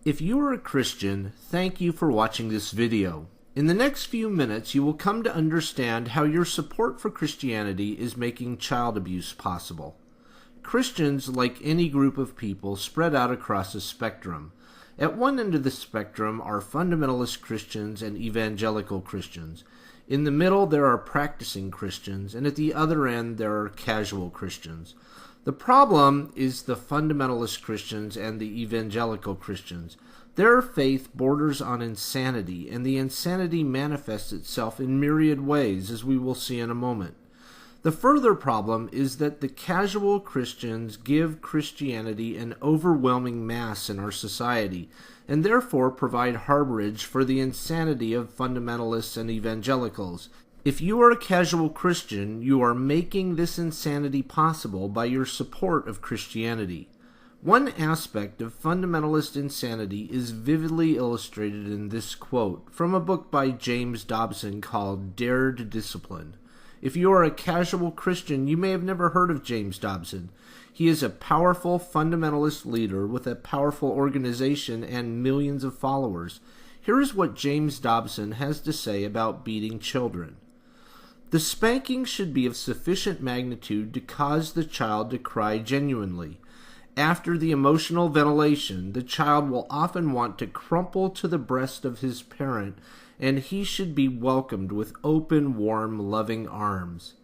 If you are a Christian, thank you for watching this video. In the next few minutes, you will come to understand how your support for Christianity is making child abuse possible. Christians, like any group of people, spread out across a spectrum. At one end of the spectrum are fundamentalist Christians and evangelical Christians. In the middle, there are practicing Christians, and at the other end, there are casual Christians. The problem is the fundamentalist Christians and the evangelical Christians. Their faith borders on insanity, and the insanity manifests itself in myriad ways, as we will see in a moment. The further problem is that the casual Christians give Christianity an overwhelming mass in our society, and therefore provide harborage for the insanity of fundamentalists and evangelicals. If you are a casual Christian, you are making this insanity possible by your support of Christianity. One aspect of fundamentalist insanity is vividly illustrated in this quote from a book by James Dobson called Dare to Discipline. If you are a casual Christian, you may have never heard of James Dobson. He is a powerful fundamentalist leader with a powerful organization and millions of followers. Here is what James Dobson has to say about beating children. The spanking should be of sufficient magnitude to cause the child to cry genuinely. After the emotional ventilation, the child will often want to crumple to the breast of his parent, and he should be welcomed with open, warm, loving arms.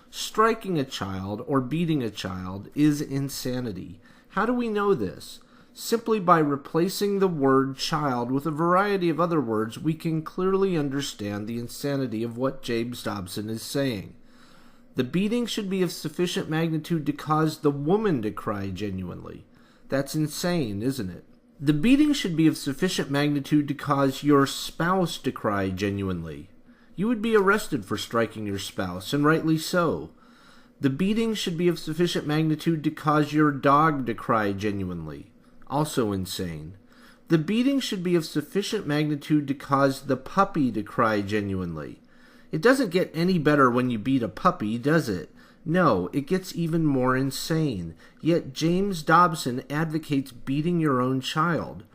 Striking a child or beating a child is insanity. How do we know this? Simply by replacing the word child with a variety of other words, we can clearly understand the insanity of what James Dobson is saying. The beating should be of sufficient magnitude to cause the woman to cry genuinely. That's insane, isn't it? The beating should be of sufficient magnitude to cause your spouse to cry genuinely. You would be arrested for striking your spouse, and rightly so. The beating should be of sufficient magnitude to cause your dog to cry genuinely. Also insane. The beating should be of sufficient magnitude to cause the puppy to cry genuinely. It doesn't get any better when you beat a puppy, does it? No, it gets even more insane. Yet James Dobson advocates beating your own child.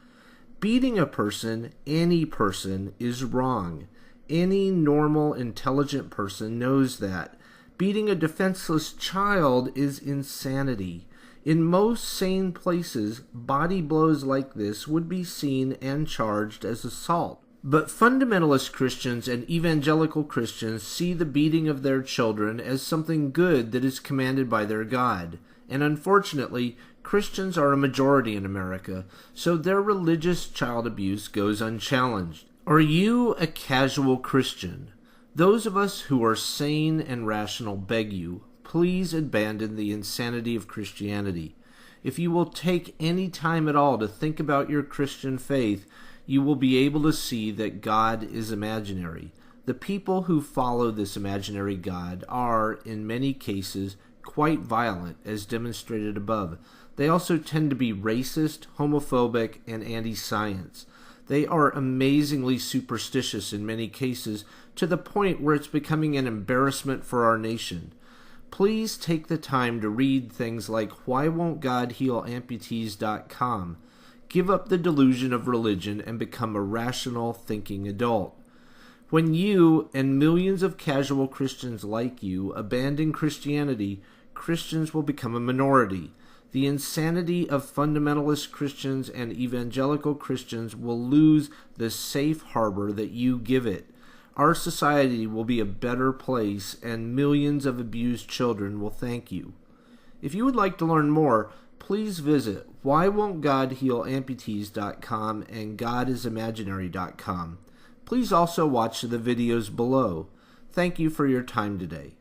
Beating a person, any person, is wrong. Any normal, intelligent person knows that. Beating a defenseless child is insanity. In most sane places, body blows like this would be seen and charged as assault. But fundamentalist Christians and evangelical Christians see the beating of their children as something good that is commanded by their God. And unfortunately, Christians are a majority in America, so their religious child abuse goes unchallenged. Are you a casual Christian? Those of us who are sane and rational beg you, please abandon the insanity of Christianity. If you will take any time at all to think about your Christian faith, you will be able to see that God is imaginary. The people who follow this imaginary God are, in many cases, quite violent, as demonstrated above. They also tend to be racist, homophobic, and anti-science. They are amazingly superstitious in many cases, to the point where it's becoming an embarrassment for our nation. Please take the time to read things like whywon'tgodhealamputees.com. Give up the delusion of religion and become a rational, thinking adult. When you and millions of casual Christians like you abandon Christianity, Christians will become a minority. The insanity of fundamentalist Christians and evangelical Christians will lose the safe harbor that you give it. Our society will be a better place, and millions of abused children will thank you. If you would like to learn more, please visit whywon'tgodhealamputees.com and godisimaginary.com. Please also watch the videos below. Thank you for your time today.